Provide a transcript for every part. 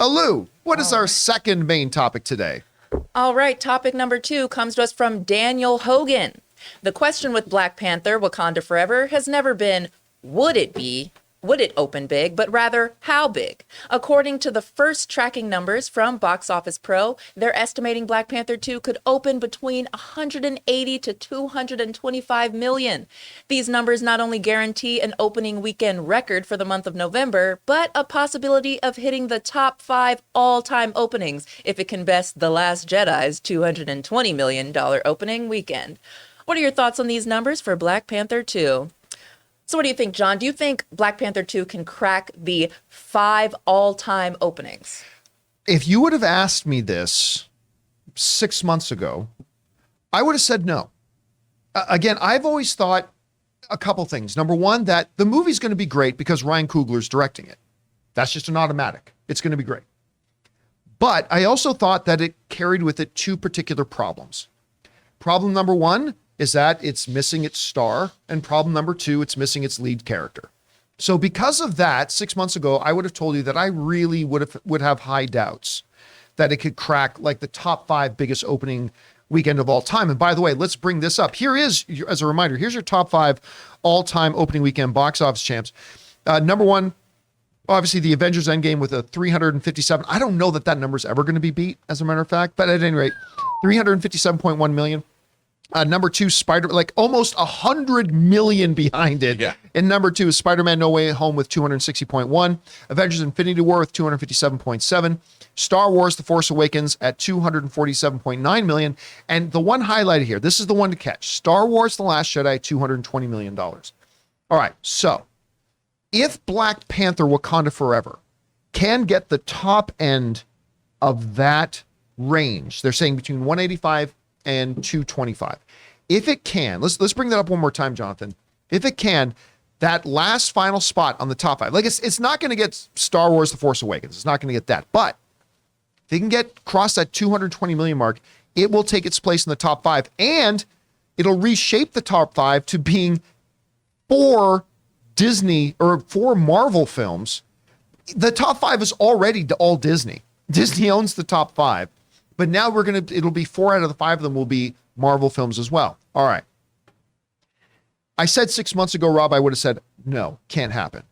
Lou, what is our second main topic today? All right, topic number 2 comes to us from Daniel Hogan. The question with Black Panther, Wakanda Forever has never been, would it open big, but rather, how big? According to the first tracking numbers from BoxOfficePro, they're estimating Black Panther 2 could open between 180 to 225 million. These numbers not only guarantee an opening weekend record for the month of November, but a possibility of hitting the top 5 all-time openings if it can best The Last Jedi's $220 million opening weekend. What are your thoughts on these numbers for Black Panther 2? So what do you think, John? Do you think Black Panther 2 can crack the 5 all-time openings? If you would have asked me this 6 months ago, I would have said no. Again, I've always thought a couple things. Number one, that the movie's going to be great because Ryan Coogler's directing it. That's just an automatic. It's going to be great. But I also thought that it carried with it 2 particular problems. Problem number 1 is that it's missing its star, and problem number 2, it's missing its lead character. So because of that, 6 months ago, I would have told you that I really would have high doubts that it could crack like the top 5 biggest opening weekend of all time. And by the way, let's bring this up. Here is, as a reminder, here's your top 5 all-time opening weekend box office champs. Number 1, obviously the Avengers Endgame with a 357. I don't know that number is ever going to be beat, as a matter of fact, but at any rate, 357.1 million. Number 2, like almost 100 million behind it. Yeah. And number 2 is Spider-Man No Way Home with 260.1. Avengers Infinity War with 257.7. Star Wars The Force Awakens at 247.9 million. And the one highlighted here, this is the one to catch. Star Wars The Last Jedi, $220 million. All right, so if Black Panther Wakanda Forever can get the top end of that range, they're saying between 185 and 225. If it can, let's bring that up one more time, Jonathan. If it can, that last final spot on the top 5, like it's not going to get Star Wars The Force Awakens. It's not going to get that. But if they can get cross that 220 million mark, it will take its place in the top 5, and it'll reshape the top 5 to being 4 Disney or 4 Marvel films. The top 5 is already all Disney. Disney owns the top 5. But now it'll be 4 out of the 5 of them will be Marvel films as well. All right. I said 6 months ago, Rob, I would have said, no, can't happen.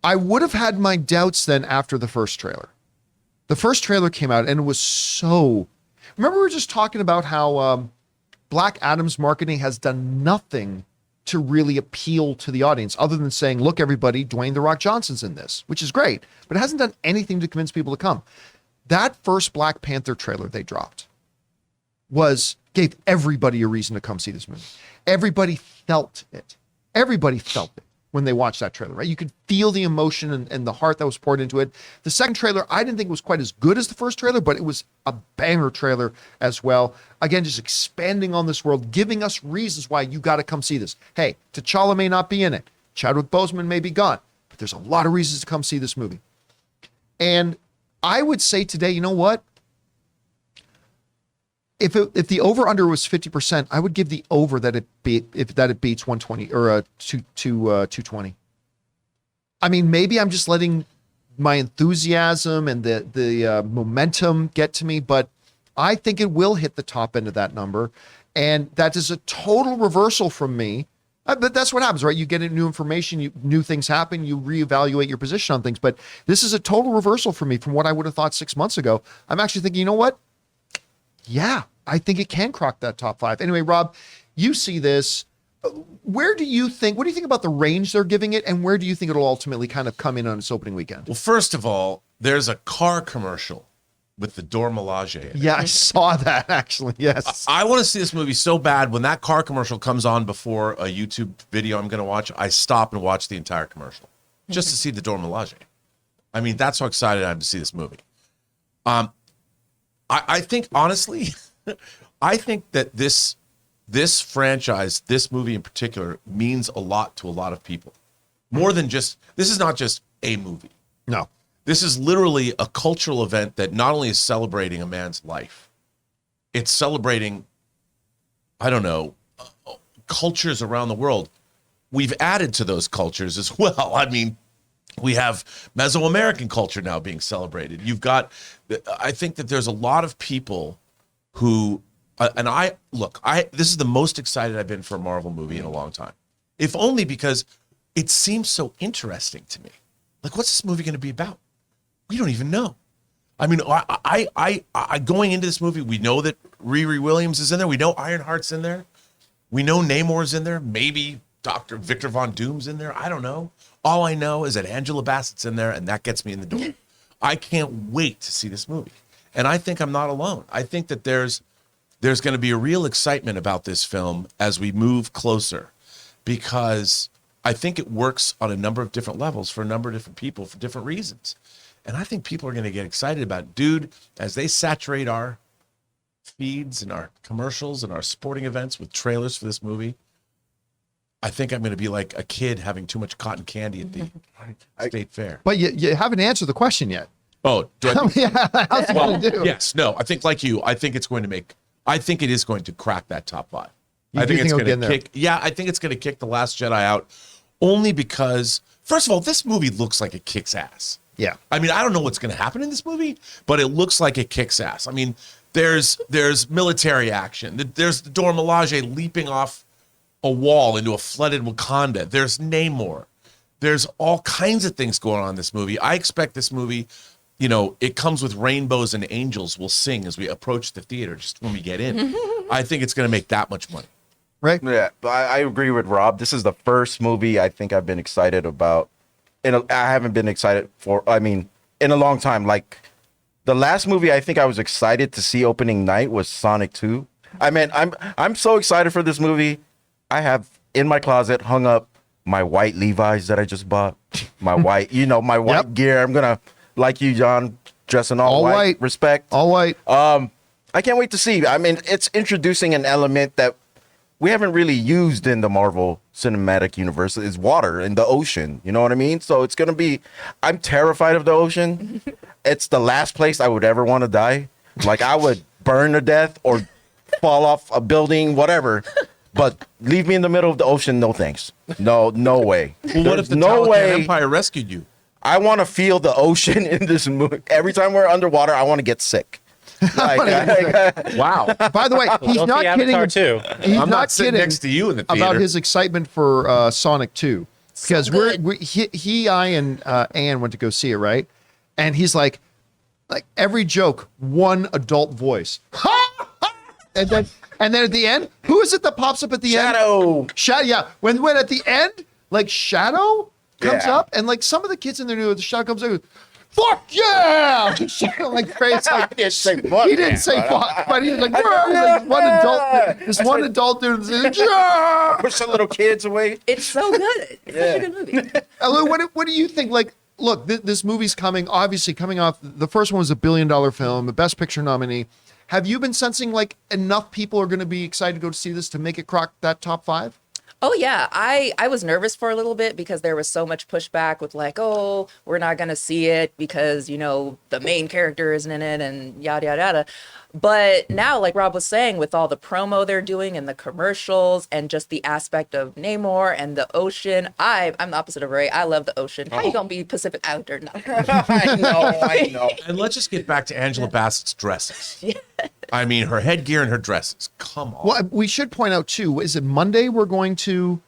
I would have had my doubts then after the first trailer. The first trailer came out and it was so, remember we were just talking about how Black Adam's marketing has done nothing to really appeal to the audience other than saying, look, everybody, Dwayne "The Rock" Johnson's in this, which is great, but it hasn't done anything to convince people to come. That first Black Panther trailer they dropped gave everybody a reason to come see this movie. Everybody felt it. Everybody felt it when they watched that trailer, right? You could feel the emotion and the heart that was poured into it. The second trailer, I didn't think was quite as good as the first trailer, but it was a banger trailer as well. Again, just expanding on this world, giving us reasons why you got to come see this. Hey, T'Challa may not be in it. Chadwick Boseman may be gone, but there's a lot of reasons to come see this movie. And I would say today, you know what? If the over under was 50%, I would give the over that it beats 120 or 220. I mean, maybe I'm just letting my enthusiasm and the momentum get to me, but I think it will hit the top end of that number, and that is a total reversal from me. But that's what happens, right? You get new information, new things happen, you reevaluate your position on things. But this is a total reversal for me from what I would have thought 6 months ago. I'm actually thinking, you know what? Yeah, I think it can crack that top 5. Anyway, Rob, you see this. What do you think about the range they're giving it, and where do you think it'll ultimately kind of come in on its opening weekend? Well, first of all, there's a car commercial with the Dora Milaje in it. Yeah, I saw that, actually. Yes. I want to see this movie so bad. When that car commercial comes on before a YouTube video I'm going to watch, I stop and watch the entire commercial just to see the Dora Milaje. I mean, that's how excited I am to see this movie. I think, honestly, I think that this franchise, this movie in particular, means a lot to a lot of people. More than just, this is not just a movie. No. This is literally a cultural event that not only is celebrating a man's life, it's celebrating, I don't know, cultures around the world. We've added to those cultures as well. I mean, We have Mesoamerican culture now being celebrated. You've got, I think that there's a lot of people who, this is the most excited I've been for a Marvel movie in a long time. If only because it seems so interesting to me. Like, what's this movie going to be about? We don't even know. I mean, I going into this movie, we know that Riri Williams is in there. We know Ironheart's in there. We know Namor's in there. Maybe Dr. Victor Von Doom's in there. I don't know. All I know is that Angela Bassett's in there, and that gets me in the door. I can't wait to see this movie. And I think I'm not alone. I think that there's going to be a real excitement about this film as we move closer, because I think it works on a number of different levels for a number of different people for different reasons. And I think people are going to get excited about it. Dude, as they saturate our feeds and our commercials and our sporting events with trailers for this movie, I think I'm going to be like a kid having too much cotton candy at the state fair. But you haven't answered the question yet. Oh, do I think, How's it going to do? yes, no, I think like you, I think it is going to crack that top 5. I think it's going to kick. Yeah, I think it's going to kick The Last Jedi out, only because, first of all, this movie looks like it kicks ass. Yeah. I mean, I don't know what's going to happen in this movie, but it looks like it kicks ass. I mean, there's military action. There's the Dora Milaje leaping off a wall into a flooded Wakanda. There's Namor. There's all kinds of things going on in this movie. I expect this movie, it comes with rainbows and angels will sing as we approach the theater just when we get in. I think it's going to make that much money. Right? Yeah, I agree with Rob. This is the first movie I think I've been excited about. I haven't been excited in a long time. Like, the last movie I think I was excited to see opening night was Sonic 2. I mean, I'm so excited for this movie. I have in my closet hung up my white Levi's that I just bought. My white, my white gear. I'm gonna, like you, John, dress in all white. Respect. All white. I can't wait to see. I mean, it's introducing an element that we haven't really used in the Marvel Cinematic Universe, is water in the ocean. You know what I mean? So it's going to be, I'm terrified of the ocean. It's the last place I would ever want to die. Like, I would burn to death or fall off a building, whatever. But leave me in the middle of the ocean, no thanks. No way. Well, what if the Taliban Empire rescued you? I want to feel the ocean in this movie. Every time we're underwater, I want to get sick. Wow. By the way, he's not kidding. Too. He's I'm not sitting kidding next to you in the theater. about his excitement for Sonic 2. Because I and Ann went to go see it, right? And he's like every joke, one adult voice. and then at the end, who is it that pops up at the end? Shadow. Yeah. When at the end, like, Shadow comes up, and like some of the kids in there knew the Shadow comes up. Fuck yeah! Like crazy. Like, he didn't say fuck, but he was like, this one adult dude was like, yeah! Push the little kids away. It's so good. It's such a good movie. Lou, what do you think? Like, look, this movie's coming off. The first one was $1 billion film, the Best Picture nominee. Have you been sensing like enough people are going to be excited to go to see this to make it crack that top 5? Oh, yeah. I was nervous for a little bit because there was so much pushback with like, oh, we're not going to see it because, the main character isn't in it and yada, yada, yada. But now, like Rob was saying, with all the promo they're doing and the commercials and just the aspect of Namor and the ocean, I'm the opposite of Ray. I love the ocean. How you going to be Pacific Islander? No. I know. And let's just get back to Angela Bassett's dresses. Yeah. I mean, her headgear and her dresses. Come on. Well, we should point out, too, is it Monday we're going to,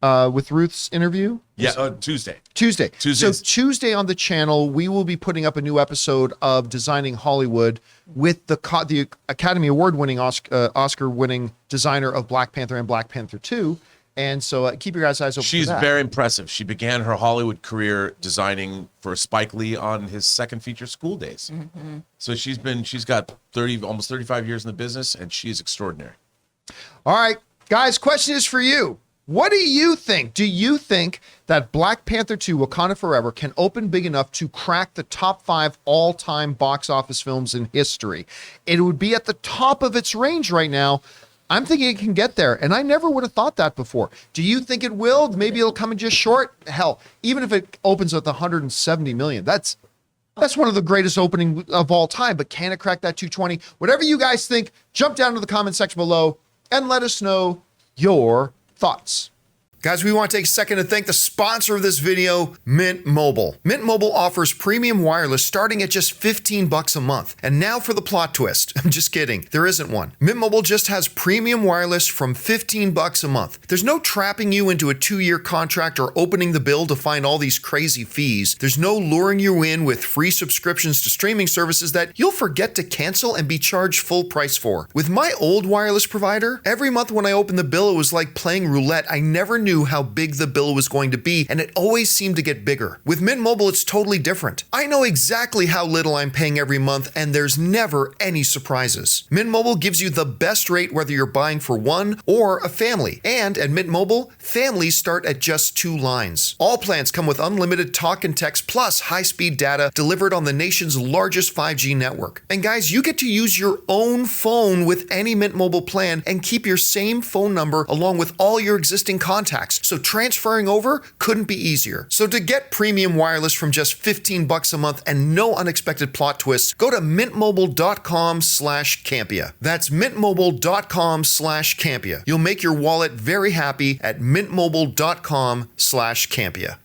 with Ruth's interview? Yeah, Tuesday. So Tuesday on the channel, we will be putting up a new episode of Designing Hollywood with the Academy Award-winning, Oscar-winning designer of Black Panther and Black Panther 2. And so keep your guys' eyes open She's for that. very impressive. She began her Hollywood career designing for Spike Lee on his second feature, School Days. Mm-hmm. So she's got almost 35 years in the business, and she's extraordinary. All right, guys, question is for you. What do you think? Do you think that Black Panther 2 Wakanda Forever can open big enough to crack the top 5 all-time box office films in history? It would be at the top of its range right now. I'm thinking it can get there, and I never would have thought that before. Do you think it will? Maybe it'll come in just short? Hell, even if it opens with 170 million, that's one of the greatest opening of all time, but can it crack that 220? Whatever you guys think, jump down to the comment section below and let us know your thoughts. Guys, we want to take a second to thank the sponsor of this video, Mint Mobile. Mint Mobile offers premium wireless starting at just $15 a month. And now for the plot twist. I'm just kidding. There isn't one. Mint Mobile just has premium wireless from $15 a month. There's no trapping you into a 2-year contract or opening the bill to find all these crazy fees. There's no luring you in with free subscriptions to streaming services that you'll forget to cancel and be charged full price for. With my old wireless provider, every month when I opened the bill, it was like playing roulette. I never knew how big the bill was going to be, and it always seemed to get bigger. With Mint Mobile, it's totally different. I know exactly how little I'm paying every month, and there's never any surprises. Mint Mobile gives you the best rate whether you're buying for one or a family. And at Mint Mobile, families start at just 2 lines. All plans come with unlimited talk and text plus high-speed data delivered on the nation's largest 5G network. And guys, you get to use your own phone with any Mint Mobile plan and keep your same phone number along with all your existing contacts. So transferring over couldn't be easier. So to get premium wireless from just $15 a month and no unexpected plot twists, go to mintmobile.com/Campea. That's mintmobile.com/Campea. You'll make your wallet very happy at mintmobile.com/Campea.